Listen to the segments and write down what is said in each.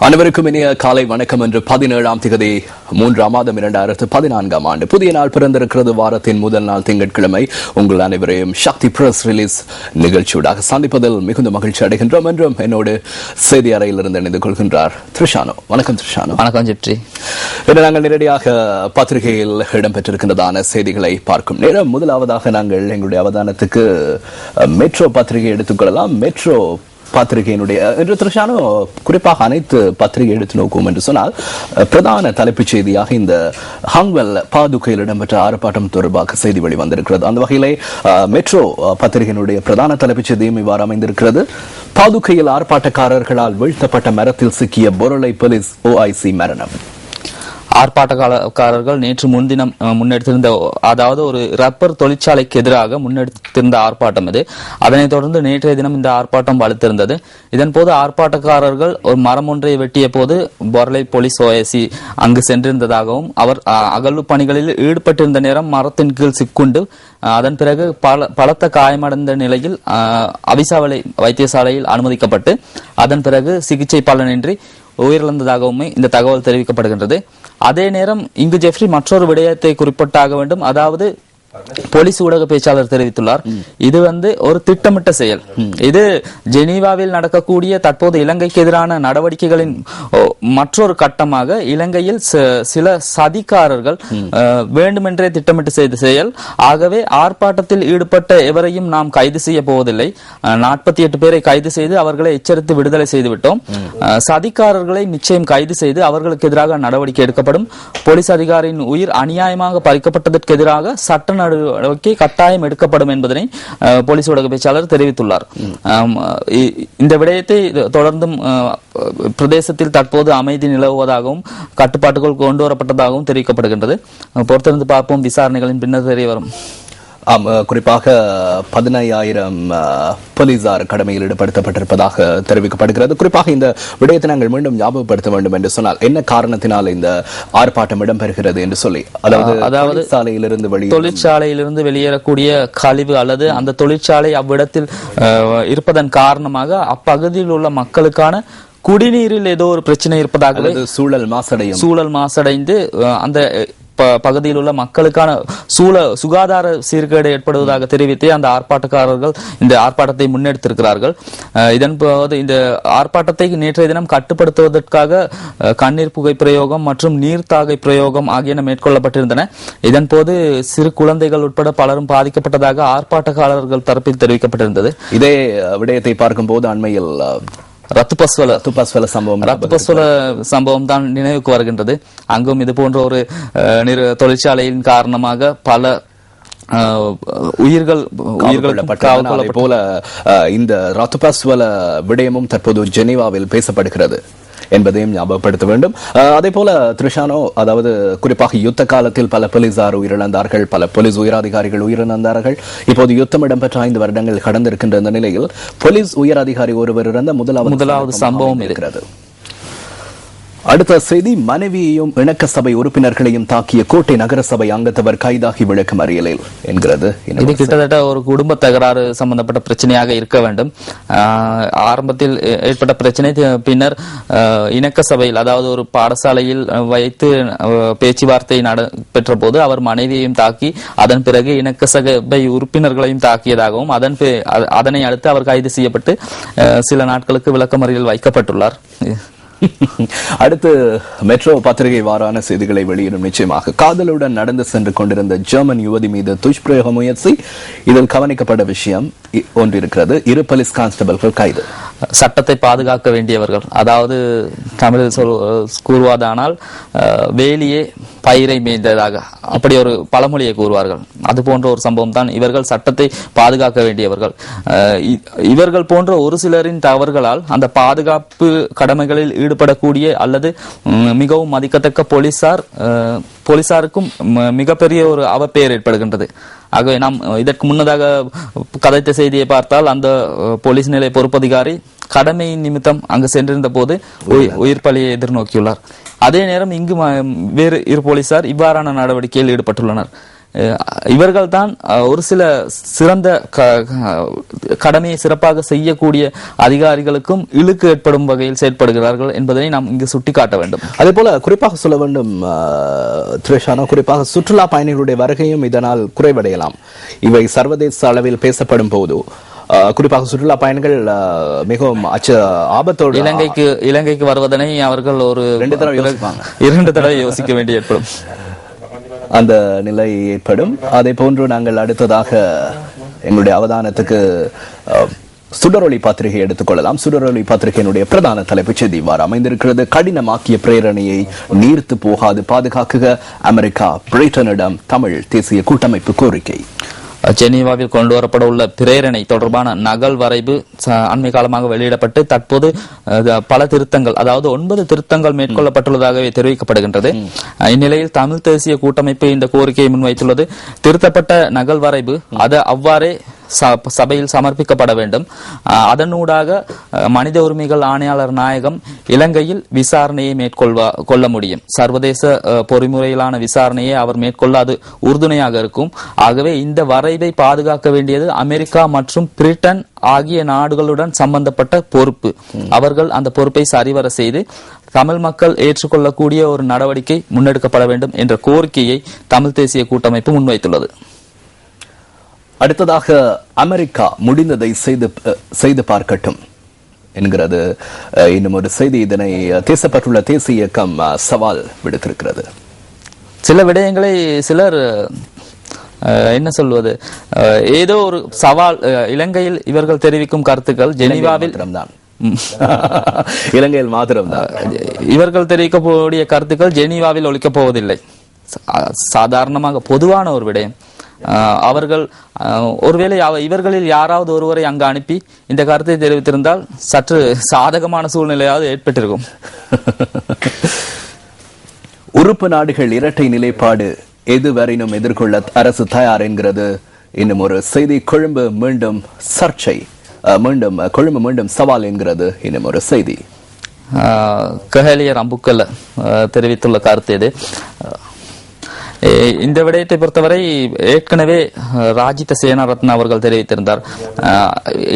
அனைவருக்கும் இனிய காலை வணக்கம். என்று 17ஆம் தேதி 3ஆம் மாதம் 2014ஆம் ஆண்டு புதிய நாள் பிறந்திருக்கிறது. வாரத்தின் முதல் நாள் திங்கட்கிழமை. உங்கள் அனைவரையும் சக்தி பிரஸ் ரிலீஸ் நிகழ்ச்சியூடாக சந்திப்பதில் மிகுந்த மகிழ்ச்சி அடைகின்றோம். என்றும் என்னோடு செய்தி அறையிலிருந்து இணைந்து கொள்கின்றார் த்ரிஷானோ. வணக்கம் த்ரிஷானோ. வணக்கம் ஜெப்ரி. இன்று நாங்கள் நேரடியாக பத்திரிகையில் இடம்பெற்றிருக்கின்றதான செய்திகளை பார்க்கும் நேரம். முதலாவதாக நாங்கள் எங்களுடைய அவதானத்துக்கு மெட்ரோ பத்திரிகை எடுத்துக்கொள்ளலாம். மெட்ரோ பத்திரிகையினுடைய என்று திருஷானோ குறிப்பாக அனைத்து பத்திரிகை எடுத்து நோக்குவோம் என்று சொன்னால் பிரதான தலைப்புச் செய்தியாக இந்த ஹாங்வெல் பாதுகையில் இடம்பெற்ற ஆர்ப்பாட்டம் தொடர்பாக செய்தி வெளிவந்திருக்கிறது. அந்த வகையிலே மெட்ரோ பத்திரிகையினுடைய பிரதான தலைப்புச் செய்தியும் இவ்வாறு அமைந்திருக்கிறது. பாதுகையில் ஆர்ப்பாட்டக்காரர்களால் வீழ்த்தப்பட்ட மரத்தில் சிக்கிய பொருளை போலீஸ் OIC மரணம். ஆர்ப்பாட்டக்காரர்கள் நேற்று முன்தினம் முன்னெடுத்திருந்த, அதாவது ஒரு ரப்பர் தொழிற்சாலைக்கு எதிராக முன்னெடுத்திருந்த ஆர்ப்பாட்டம் இது. அதனைத் தொடர்ந்து நேற்றைய தினம் இந்த ஆர்ப்பாட்டம் வலுத்திருந்தது. இதன் போது ஆர்ப்பாட்டக்காரர்கள் ஒரு மரம் ஒன்றை வெட்டிய போது பொருளை போலீஸ் OIC அங்கு சென்றிருந்ததாகவும், அவர் அகழ்வு பணிகளில் ஈடுபட்டிருந்த நேரம் மரத்தின் கீழ் சிக்குண்டு அதன் பிறகு பலத்த காயமடைந்த நிலையில் அவிசாவளை வைத்தியசாலையில் அனுமதிக்கப்பட்டு அதன் பிறகு சிகிச்சை பலனின்றி உயிரிழந்ததாகவும் இந்த தகவல் தெரிவிக்கப்படுகின்றது. அதே நேரம் இங்கு ஜெஃப்ரி மற்றொரு விடயத்தை குறிப்பிட்டாக வேண்டும். அதாவது போலீஸ் ஊடக பேச்சாளர் தெரிவித்துள்ளார், இது ஒரு திட்டமிட்ட செயல். இது ஜெனீவாவில் நடக்கக்கூடிய தற்போது இலங்கைக்கு எதிரான நடவடிக்கைகளின் மற்றொரு கட்டமாக இலங்கையில் சில சதிகாரர்கள் வேண்டுமென்றே திட்டமிட்டு செய்த செயல். ஆகவே ஆர்ப்பாட்டத்தில் ஈடுபட்ட எவரையும் நாம் கைது செய்ய போவதில்லை. 48 பேரை கைது செய்து அவர்களை எச்சரித்து விடுதலை செய்துவிட்டோம். சதிகாரர்களை நிச்சயம் கைது செய்து அவர்களுக்கு எதிராக நடவடிக்கை எடுக்கப்படும். போலீஸ் அதிகாரியின் உயிர் அநியாயமாக பறிக்கப்பட்டதற்கு எதிராக சட்ட நடவடிக்கை கட்டாயம் எடுக்கப்படும் என்பதனை போலீஸ் ஊடக பேச்சாளர் தெரிவித்துள்ளார். இந்த விடயத்தை தொடர்ந்தும் பிரதேசத்தில் தற்போது அமைதி நிலவுவதாகவும் கட்டுப்பாட்டுக்குள் கொண்டு வரப்பட்டதாகவும் தெரிவிக்கப்படுகின்றது. பொறுத்திருந்து பார்ப்போம், விசாரணைகளின் பின்னர் தெரிய வரும். குறிப்பாக 15,000 போலீசார் கடமையில் ஈடுபடுத்தப்பட்டிருப்பதாக தெரிவிக்கப்படுகிறது. குறிப்பாக இந்த விடயத்தை நாங்கள் மீண்டும் ஞாபகப்படுத்த வேண்டும் என்று சொன்னால், என்ன காரணத்தினால் இந்த ஆர்ப்பாட்டம் இடம்பெறுகிறது என்று சொல்லி, அதாவது தொழிற்சாலையிலிருந்து வெளியேறக்கூடிய கழிவு அல்லது அந்த தொழிற்சாலை அவ்விடத்தில் இருப்பதன் காரணமாக அப்பகுதியில் உள்ள மக்களுக்கான குடிநீரில் ஏதோ ஒரு பிரச்சனை இருப்பதாக, சூழல் மாசடைந்து அந்த பகுதியில் உள்ள மக்களுக்கான சுகாதார சீர்கேடு ஏற்படுவதாக தெரிவித்து அந்த ஆர்ப்பாட்டக்காரர்கள் இந்த ஆர்ப்பாட்டத்தை முன்னெடுத்திருக்கிறார்கள். இதன் போது இந்த ஆர்ப்பாட்டத்தை நேற்றைய தினம் கட்டுப்படுத்துவதற்காக கண்ணீர் புகை பிரயோகம் மற்றும் நீர்த்தாகை பிரயோகம் ஆகியன மேற்கொள்ளப்பட்டிருந்தன. இதன் போது சிறு குழந்தைகள் உட்பட பலரும் பாதிக்கப்பட்டதாக ஆர்ப்பாட்டக்காரர்கள் தரப்பில் தெரிவிக்கப்பட்டிருந்தது. இதே விடயத்தை பார்க்கும் போது அண்மையில் ரத்துபஸ்வல சம்பவம் தான் நினைவுக்கு வருகின்றது. அங்கும் இது போன்ற ஒரு தொழிற்சாலையின் காரணமாக பல உயிர்கள் போல இந்த ரத்துபஸ்வல விடயமும் தற்போது ஜெனீவாவில் பேசப்படுகிறது என்பதையும் ஞாபகப்படுத்த வேண்டும். அதே போல த்ரிஷானோ, அதாவது குறிப்பாக யுத்த காலத்தில் பல போலீசார் உயிரிழந்தார்கள், பல போலீஸ் உயரதிகாரிகள் உயிரிழந்தார்கள். இப்போது யுத்தம் இடம்பெற்ற 5 வருடங்கள் கடந்திருக்கின்ற இந்த நிலையில் போலீஸ் உயர் அதிகாரி ஒருவர் இறந்த முதலாவது சம்பவம் இருக்கிறது. அடுத்த செய்தி, மனைவியையும் இணக்க சபை உறுப்பினர்களையும் தாக்கிய கோட்டை நகரசபை அங்கத்தவர் கைதாகி விளக்கம் அறியலில் என்கிறது. இது கிட்டத்தட்ட ஒரு குடும்ப தகராறு சம்பந்தப்பட்ட பிரச்சனையாக இருக்க வேண்டும். ஆரம்பத்தில் ஏற்பட்ட பிரச்சனை பின்னர் இணக்க சபையில், அதாவது ஒரு பாடசாலையில் வைத்து பேச்சுவார்த்தை நடைபெற்ற போது அவர் மனைவியையும் தாக்கி அதன் பிறகு இணக்க சபை உறுப்பினர்களையும் தாக்கியதாகவும் அதனை அடுத்து அவர் கைது செய்யப்பட்டு சில நாட்களுக்கு விளக்கமறியல் வைக்கப்பட்டுள்ளார். அடுத்து மெட்ரோ பத்திரிகை வாரான செய்திகளை வெளியிடும். நிச்சயமாக காதலுடன் நடந்து சென்று கொண்டிருந்த ஜெர்மன் யுவதி மீது துஷ்பிரயோக முயற்சி. இதில் கவனிக்கப்பட்ட விஷயம் ஒன்று இருக்கிறது. 2 போலீஸ் கான்ஸ்டபிள்கள் கைது. சட்டத்தை பாதுகாக்க வேண்டியவர்கள், அதாவது தமிழில் கூறுவதானால் வேலியே பயிரை மேய்ந்ததாக, அப்படி ஒரு பழமொழியை கூறுவார்கள். அது போன்ற ஒரு சம்பவம் தான். இவர்கள் சட்டத்தை பாதுகாக்க வேண்டியவர்கள். இவர்கள் போன்ற ஒரு சிலரின் தவறுகளால் அந்த பாதுகாப்பு கடமைகளில் ஈடுபடக்கூடிய அல்லது மிகவும் மதிக்கத்தக்க போலீசாருக்கும் மிகப்பெரிய ஒரு அவப்பெயர் ஏற்படுகின்றது. ஆகவே நாம் இதற்கு முன்னதாக கதைத்த செய்தியை பார்த்தால், அந்த போலீஸ் நிலைய பொறுப்பதிகாரி கடமையின் நிமித்தம் அங்கு சென்றிருந்த போது உயிர் பலியை எதிர்நோக்கியுள்ளார். அதே நேரம் இங்கு வேறு 2 போலீசார் இவ்வாறான நடவடிக்கையில் ஈடுபட்டுள்ளனர். இவர்கள் தான் ஒரு சில சிறந்த கடமையை சிறப்பாக செய்யக்கூடிய அதிகாரிகளுக்கும் இழுக்கு ஏற்படும் வகையில் செயற்படுகிறார்கள் என்பதை நாம் இங்கு சுட்டிக்காட்ட வேண்டும். அதே போல குறிப்பாக சொல்ல வேண்டும் திரேஷானா, குறிப்பாக சுற்றுலா பயணிகளுடைய வருகையும் இதனால் குறைவடையலாம். இவை சர்வதேச அளவில் பேசப்படும் போது குறிப்பாக சுற்றுலா பயணிகள் மிகவும் ஆபத்தோடு இலங்கைக்கு வருவதனை அவர்கள் ஒரு 2 தடவை யோசிக்க வேண்டி ஏற்படும். அந்த நிலை ஏற்படும். அதே போன்று நாங்கள் அடுத்ததாக எங்களுடைய அவதானத்துக்கு சுடரொளி பத்திரிகை எடுத்துக்கொள்ளலாம். சுடரொளி பத்திரிகையினுடைய பிரதான தலைப்புச் செய்தி இவ்வாறு அமைந்திருக்கிறது. கடினமாக்கிய பிரேரணையை நீர்த்து போகாது பாதுகாக்க அமெரிக்கா பிரிட்டனிடம் தமிழ் தேசிய கூட்டமைப்பு கோரிக்கை. ஜெனீவாவில் கொண்டு வரப்பட உள்ள பிரேரணை தொடர்பான நகல் வரைவு அண்மை காலமாக வெளியிடப்பட்டு தற்போது பல திருத்தங்கள், அதாவது 9 திருத்தங்கள் மேற்கொள்ளப்பட்டுள்ளதாகவே தெரிவிக்கப்படுகின்றது. இந்நிலையில் தமிழ் தேசிய கூட்டமைப்பு இந்த கோரிக்கையை முன்வைத்துள்ளது. திருத்தப்பட்ட நகல் வரைவு அது அவ்வாறே சபையில் சமர்ப்பிக்கப்பட வேண்டும். அதனூடாக மனித உரிமைகள் ஆணையாளர் நாயகம் இலங்கையில் விசாரணையை மேற்கொள்ள முடியும். சர்வதேச பொறிமுறையிலான விசாரணையை அவர் மேற்கொள்ள அது உறுதுணையாக இருக்கும். ஆகவே இந்த வரைவை பாதுகாக்க வேண்டியது அமெரிக்கா மற்றும் பிரிட்டன் ஆகிய நாடுகளுடன் சம்பந்தப்பட்ட பொறுப்பு. அவர்கள் அந்த பொறுப்பை சரிவர செய்து தமிழ் மக்கள் ஏற்றுக்கொள்ளக்கூடிய ஒரு நடவடிக்கை முன்னெடுக்கப்பட வேண்டும் என்ற கோரிக்கையை தமிழ் தேசிய கூட்டமைப்பு முன்வைத்துள்ளது. அடுத்ததாக அமெரிக்கா முடிந்ததை செய்து பார்க்கட்டும் என்கிறது இன்னும் ஒரு செய்தி. இதனை தேசப்பட்டுள்ள தேசிய இயக்கம் சவால் விடுத்திருக்கிறது. சில விடயங்களை சிலர் என்ன சொல்வது, ஏதோ ஒரு சவால், இலங்கையில் இவர்கள் தெரிவிக்கும் கருத்துக்கள் ஜெனீவாவில் தான், இலங்கையில் மாத்திரம்தான் இவர்கள் தெரிவிக்கக்கூடிய கருத்துக்கள் ஜெனீவாவில் ஒழிக்கப் போவதில்லை. சாதாரணமாக பொதுவான ஒரு விடயம். அவர்கள் ஒருவேளை இவர்களில் யாராவது ஒருவரை அங்கு அனுப்பி இந்த கருத்தை தெரிவித்திருந்தால் சற்று சாதகமான சூழ்நிலையாவது ஏற்பட்டிருக்கும். உறுப்பு நாடுகள் இரட்டை நிலைப்பாடு எதுவரையினும் எதிர்கொள்ள அரசு தயார் என்கிறது இன்னும் ஒரு செய்தி. கொழும்பு மீண்டும் சர்ச்சை, கொழும்பு மீண்டும் சவால் என்கிறது இன்னும் ஒரு செய்தி. கஹலியர் அம்புக்கல்ல தெரிவித்துள்ள கருத்து இது. இந்த விடயத்தை பொறுத்தவரை ஏற்கனவே ராஜித சேனாரத்ன அவர்கள் தெரிவித்திருந்தார்.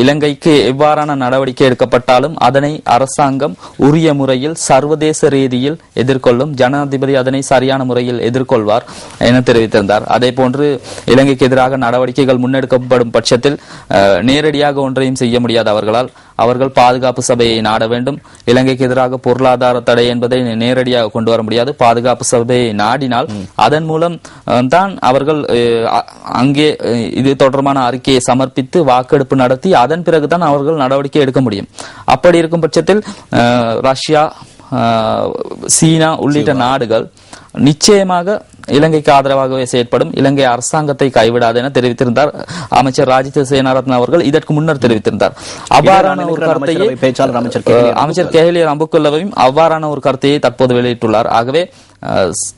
இலங்கைக்கு எவ்வாறான நடவடிக்கை எடுக்கப்பட்டாலும் அதனை அரசாங்கம் உரிய முறையில் சர்வதேச ரீதியில் எதிர்கொள்ளும், ஜனாதிபதி அதனை சரியான முறையில் எதிர்கொள்வார் என தெரிவித்திருந்தார். அதே போன்று இலங்கைக்கு எதிராக நடவடிக்கைகள் முன்னெடுக்கப்படும் பட்சத்தில் நேரடியாக ஒன்றையும் செய்ய முடியாது அவர்களால். அவர்கள் பாதுகாப்பு சபையை நாட வேண்டும். இலங்கைக்கு எதிராக பொருளாதார தடை என்பதை நேரடியாக கொண்டு வர முடியாது. பாதுகாப்பு சபையை நாடினால் அதன் மூலம் தான் அவர்கள் அங்கே இது தொடர்பான அறிக்கையை சமர்ப்பித்து வாக்கெடுப்பு நடத்தி அதன் பிறகுதான் அவர்கள் நடவடிக்கை எடுக்க முடியும். அப்படி இருக்கும் பட்சத்தில் ரஷ்யா, சீனா உள்ளிட்ட நாடுகள் நிச்சயமாக இலங்கைக்கு ஆதரவாகவே செயற்படும். இலங்கை அரசாங்கத்தை கைவிடாது என தெரிவித்திருந்தார் அமைச்சர் ராஜித சேனாரத்ன அவர்கள். இதற்கு முன்னர் தெரிவித்திருந்தார். அவ்வாறான ஒரு கருத்தையே அமைச்சர் கெஹலியர் அம்புக்குல்லவையும் அவ்வாறான ஒரு கருத்தையை தற்போது வெளியிட்டுள்ளார். ஆகவே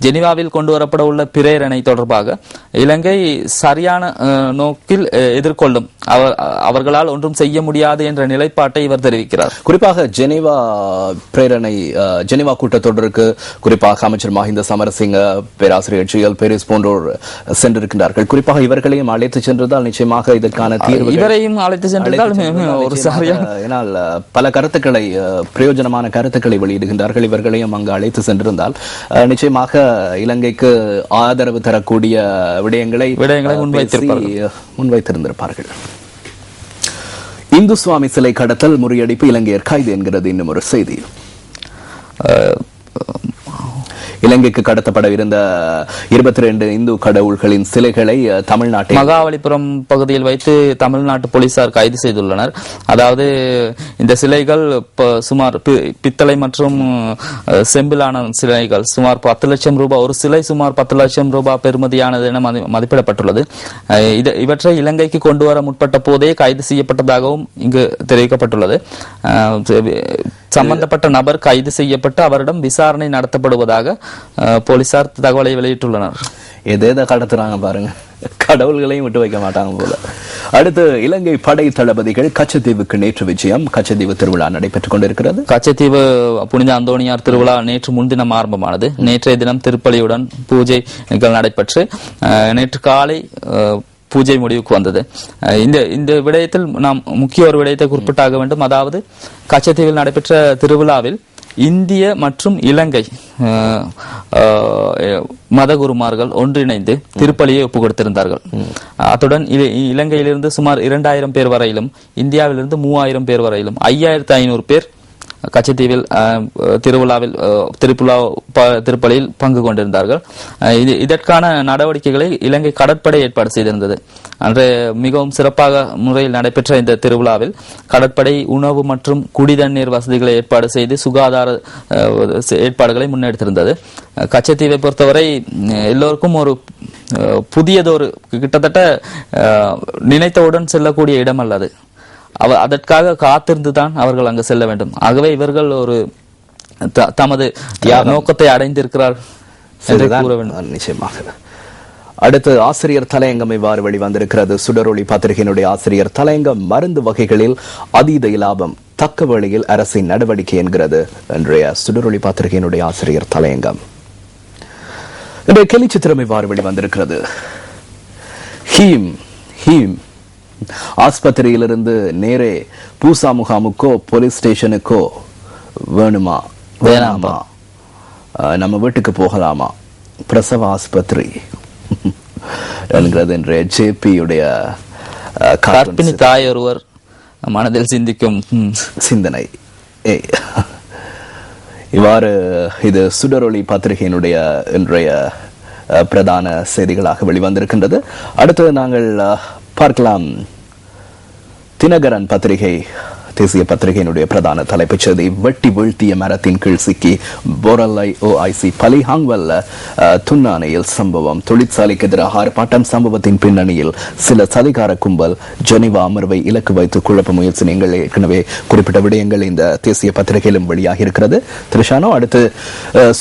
ஜெனீவாவில் கொண்டு வரப்பட உள்ள பிரேரணை தொடர்பாக இலங்கை சரியான நோக்கில் எதிர்கொள்ளும், அவர்களால் ஒன்றும் செய்ய முடியாது என்ற நிலைப்பாட்டை இவர் தெரிவிக்கிறார். குறிப்பாக ஜெனீவா பிரேரணை, ஜெனீவா கூட்டத்தொடருக்கு குறிப்பாக அமைச்சர் மஹிந்த சமரசிங்க, பேராசிரியர் ஜிஎல் பெரிஸ் போன்றோர் சென்றிருக்கின்றார்கள். குறிப்பாக இவர்களையும் அழைத்து சென்றதால் நிச்சயமாக இதற்கான தீர்வு, இவரையும் அழைத்து சென்றால் ஒரு சரியான, ஏனால் பல கருத்துக்களை, பிரயோஜனமான கருத்துக்களை வெளியிடுகின்றார்கள். இவர்களையும் அங்கு அழைத்து சென்றிருந்தால் நிச்சயமாக இலங்கைக்கு ஆதரவு தரக்கூடிய விடயங்களை முன்வைத்திருந்திருப்பார்கள். இந்து சுவாமி சிலை கடத்தல் முறியடிப்பு, இலங்கையர் கைது என்கிறது இன்னும் ஒரு செய்தி. இலங்கைக்கு கடத்தப்படவிருந்த 22 இந்து கடவுள்களின் சிலைகளை தமிழ்நாட்டில் மகாவலிபுரம் பகுதியில் வைத்து தமிழ்நாட்டு போலீசார் கைது செய்துள்ளனர். அதாவது இந்த சிலைகள் சுமார் பித்தளை மற்றும் செம்பிலான சிலைகள் சுமார் 10 லட்சம் ரூபாய், ஒரு சிலை சுமார் 10 லட்சம் ரூபாய் பெறுமதியானது என மதிப்பிடப்பட்டுள்ளது. இவற்றை இலங்கைக்கு கொண்டு வர முற்பட்ட போதே கைது செய்யப்பட்டதாகவும் இங்கு தெரிவிக்கப்பட்டுள்ளது. சம்பந்தப்பட்ட நபர் கைது செய்யப்பட்டு அவரிடம் விசாரணை நடத்தப்படுவதாக போலீசார் தகவலை வெளியிட்டுள்ளனர். எதேத கடத்துறாங்க பாருங்க, கடவுள்களையும் விட்டு வைக்க மாட்டாங்க போல. அடுத்து இலங்கை படை தளபதிகள் கச்சத்தீவுக்கு நேற்று விஜயம். கச்சத்தீவு திருவிழா நடைபெற்றுக் கொண்டிருக்கிறது. கச்சத்தீவு புனித அந்தோணியார் திருவிழா நேற்று முன்தினம் ஆரம்பமானது. நேற்றைய தினம் திருப்பலியுடன் பூஜைகள் நடைபெற்று நேற்று காலை பூஜை முடிவுக்கு வந்தது. இந்த விடயத்தில் நாம் முக்கிய ஒரு விடயத்தை குறிப்பிட்டாக வேண்டும். அதாவது கச்சத்தீவில் நடைபெற்ற திருவிழாவில் இந்திய மற்றும் இலங்கை மதகுருமார்கள் ஒன்றிணைந்து திருப்பலியை ஒப்புக் கொடுத்திருந்தார்கள். அத்துடன் இலங்கையிலிருந்து சுமார் 2000 பேர் வரையிலும், இந்தியாவிலிருந்து 3000 பேர் வரையிலும் 5500 பேர் கச்சத்தீவில் திருவிழாவில் திருப்பலியில் பங்கு கொண்டிருந்தார்கள். இதற்கான நடவடிக்கைகளை இலங்கை கடற்படை ஏற்பாடு செய்திருந்தது. அன்று மிகவும் சிறப்பாக முறையில் நடைபெற்ற இந்த திருவிழாவில் கடற்படை உணவு மற்றும் குடிதண்ணீர் வசதிகளை ஏற்பாடு செய்து சுகாதார ஏற்பாடுகளை முன்னெடுத்திருந்தது. கச்சத்தீவை பொறுத்தவரை எல்லோருக்கும் ஒரு புதியதொரு கிட்டத்தட்ட நினைத்தவுடன் செல்லக்கூடிய இடம் அல்லது. அதற்காக காத்திருந்துதான் அவர்கள் அங்கு செல்ல வேண்டும். ஆகவே இவர்கள் ஒரு தமது நோக்கத்தை அடைந்திருக்கிறார் என்று கூற வேண்டும். நிச்சயமாக. அடுத்து ஆசிரியர் தலையங்கம் இவ்வாறு வெளிவந்திருக்கிறது. சுடரொளி பத்திரிகையினுடைய ஆசிரியர் தலையங்கம் மருந்து வகைகளில் அதீத இலாபம், தக்க வேளையில் அரசின் நடவடிக்கை என்கிறது இன்றைய சுடரொளி பத்திரிகையினுடைய ஆசிரியர் தலையங்கம். இன்றைய கேலிச்சித்திரம் இவ்வாறு வெளிவந்திருக்கிறது. ஆஸ்பத்திரியிலிருந்து நேரே பூசா முகாமுக்கோ போலீஸ் ஸ்டேஷனுக்கோ வேணாமா, நம்ம வீட்டுக்கு போகலாமா, பிரசவ ஆஸ்பத்திரி என்கிறது இன்றைய ஜேபியுடைய கர்ப்பிணி தாய் ஒருவர் மனதில் சிந்திக்கும் சிந்தனை. இவ்வாறு இது சுடரொளி பத்திரிகையினுடைய இன்றைய பிரதான செய்திகளாக வெளிவந்திருக்கின்றது. அடுத்து நாங்கள் பார்க்கலாம் தினகரன் பத்திரிகை, தேசிய பத்திரிகையினுடைய பிரதான தலைப்புச் செய்தி. வெட்டி வீழ்த்திய மரத்தின் கீழ் சிக்கி போரல்லை OIC பலிஹாங்வல்ல துன்னானையில் சம்பவம். தொழிற்சாலைக்கு எதிராக ஆர்ப்பாட்டம். சம்பவத்தின் பின்னணியில் சில சதிகார கும்பல் ஜெனீவா அமர்வை இலக்கு வைத்து குழப்ப முயற்சி. நீங்கள் ஏற்கனவே குறிப்பிட்ட விடயங்கள் இந்த தேசிய பத்திரிகையிலும் வெளியாகி இருக்கிறது. திருஷானோ, அடுத்து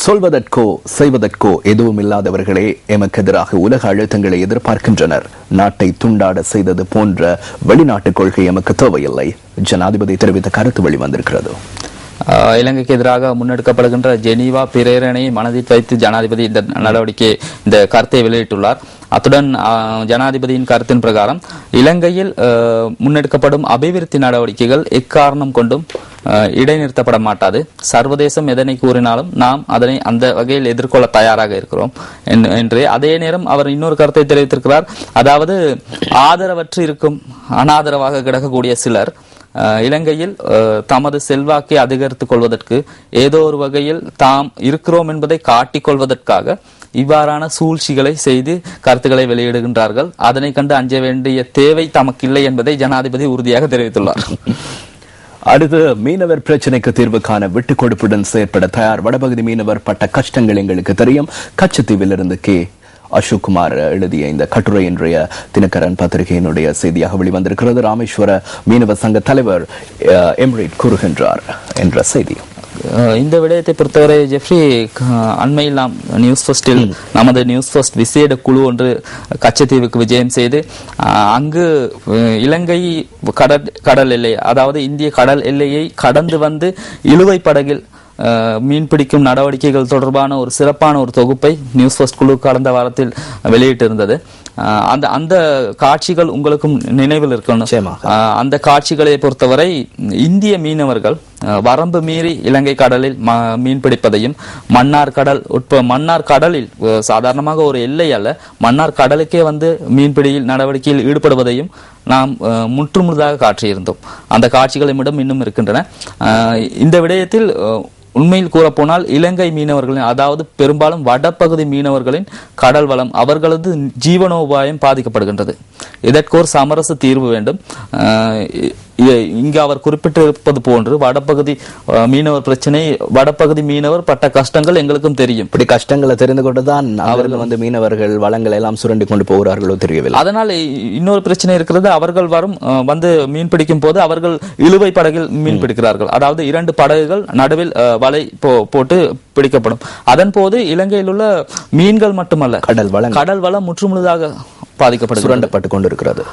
சொல்வதற்கோ செய்வதற்கோ எதுவும் இல்லாதவர்களே எமக்கு எதிராக உலக அழுத்தங்களை எதிர்பார்க்கின்றனர். நாட்டை துண்டாட செய்தது போன்ற வெளிநாட்டு கொள்கை எமக்கு தேவையில்லை. ஜனாதிபதி தெரிவித்த கருத்து வெளிவந்திருக்கிறது. இலங்கைக்கு எதிராக முன்னெடுக்கப்படுகின்ற ஜெனீவா பிரேரணையை மனதில் வைத்து ஜனாதிபதி இந்த கருத்தை வெளியிட்டுள்ளார். அத்துடன் ஜனாதிபதியின் கருத்தின் பிரகாரம் இலங்கையில் முன்னெடுக்கப்படும் அபிவிருத்தி நடவடிக்கைகள் எக்காரணம் கொண்டும் இடைநிறுத்தப்பட மாட்டாது. சர்வதேசம் எதனை கூறினாலும் நாம் அதனை அந்த வகையில் எதிர்கொள்ள தயாராக இருக்கிறோம் என்று. அதே நேரம் அவர் இன்னொரு கருத்தை தெரிவித்திருக்கிறார். அதாவது ஆதரவற்று இருக்கும், அனாதரவாக கிடக்கக்கூடிய சிலர் இலங்கையில் தமது செல்வாக்கை அதிகரித்துக் கொள்வதற்கு, ஏதோ ஒரு வகையில் தாம் இருக்கிறோம் என்பதை காட்டிக் கொள்வதற்காக இவ்வாறான சூழ்ச்சிகளை செய்து கருத்துக்களை வெளியிடுகின்றார்கள். அதனை கண்டு அஞ்ச வேண்டிய தேவை தமக்கில்லை என்பதை ஜனாதிபதி உறுதியாக தெரிவித்துள்ளார். அடுத்து மீனவர் பிரச்சனைக்கு தீர்வு காண விட்டுக் கொடுப்புடன் செயற்பட தயார். வடபகுதி மீனவர் பட்ட கஷ்டங்கள் எங்களுக்கு தெரியும். கச்சத்தீவிலிருந்து கே அசோக்குமார் எழுதிய இந்த கட்டுரை இன்றைய தினகரன் பத்திரிகையினுடைய செய்தியாக வெளிவந்திருக்கிறது. ராமேஸ்வர மீனவ சங்க தலைவர் எம்ரிட் கூறுகின்றார் என்ற செய்தி. இந்த விடயத்தை பொறுத்தவரை ஜெஃப்ரி, அண்மையில் நாம் நியூஸ் ஃபர்ஸ்டில் நமது நியூஸ் ஃபர்ஸ்ட் விசேட குழு ஒன்று கச்சத்தீவுக்கு விஜயம் செய்து அங்கு இலங்கை கடல் எல்லை, அதாவது இந்திய கடல் எல்லையை கடந்து வந்து இழுவை படகில் மீன்பிடிக்கும் நடவடிக்கைகள் தொடர்பான ஒரு சிறப்பான ஒரு தொகுப்பை நியூஸ் ஃபர்ஸ்ட் குழு கடந்த வாரத்தில் வெளியிட்டிருந்தது. அந்த காட்சிகள் உங்களுக்கும் நினைவில் இருக்கணும். அந்த காட்சிகளை பொறுத்தவரை இந்திய மீனவர்கள் வரம்பு மீறி இலங்கை கடலில் மீன் பிடிப்பதையும், மன்னார் கடலில் சாதாரணமாக ஒரு எல்லை அல்ல, மன்னார் கடலுக்கே வந்து மீன்பிடியில் நடவடிக்கையில் ஈடுபடுவதையும் நாம் முற்றுமுழுதாக காட்டியிருந்தோம். அந்த காட்சிகள் நம்மிடம் இன்னும் இருக்கின்றன. இந்த விடயத்தில் உண்மையில் கூறப்போனால் இலங்கை மீனவர்களின், அதாவது பெரும்பாலும் வடபகுதி மீனவர்களின் கடல் வளம், அவர்களது ஜீவனோபாயம் பாதிக்கப்படுகின்றது. இதற்கு ஒரு சமரச தீர்வு வேண்டும். இங்கு அவர் குறிப்பிட்டிருப்பது போன்று வடபகுதி மீனவர் பிரச்சனை, வடபகுதி மீனவர் பட்ட கஷ்டங்கள் எங்களுக்கும் தெரியும். இப்படி கஷ்டங்களை தெரிந்து கொண்டுதான் அவர்கள் வந்து மீனவர்கள் வளங்களை எல்லாம் சுரண்டி கொண்டு போகிறார்களோ தெரியவில்லை. அதனால் இன்னொரு பிரச்சனை இருக்கிறது. அவர்கள் வந்து மீன் பிடிக்கும் போது அவர்கள் இழுவை படகில் மீன் பிடிக்கிறார்கள். அதாவது 2 படகுகள் நடுவில் வலை போட்டு பிடிக்கப்படும். அதன் போது இலங்கையில் உள்ள மீன்கள் மட்டுமல்ல, கடல் வளம் முற்றுமுழுதாக பாதிக்கப்பட்டு சுரண்டப்பட்டு கொண்டிருக்கிறது.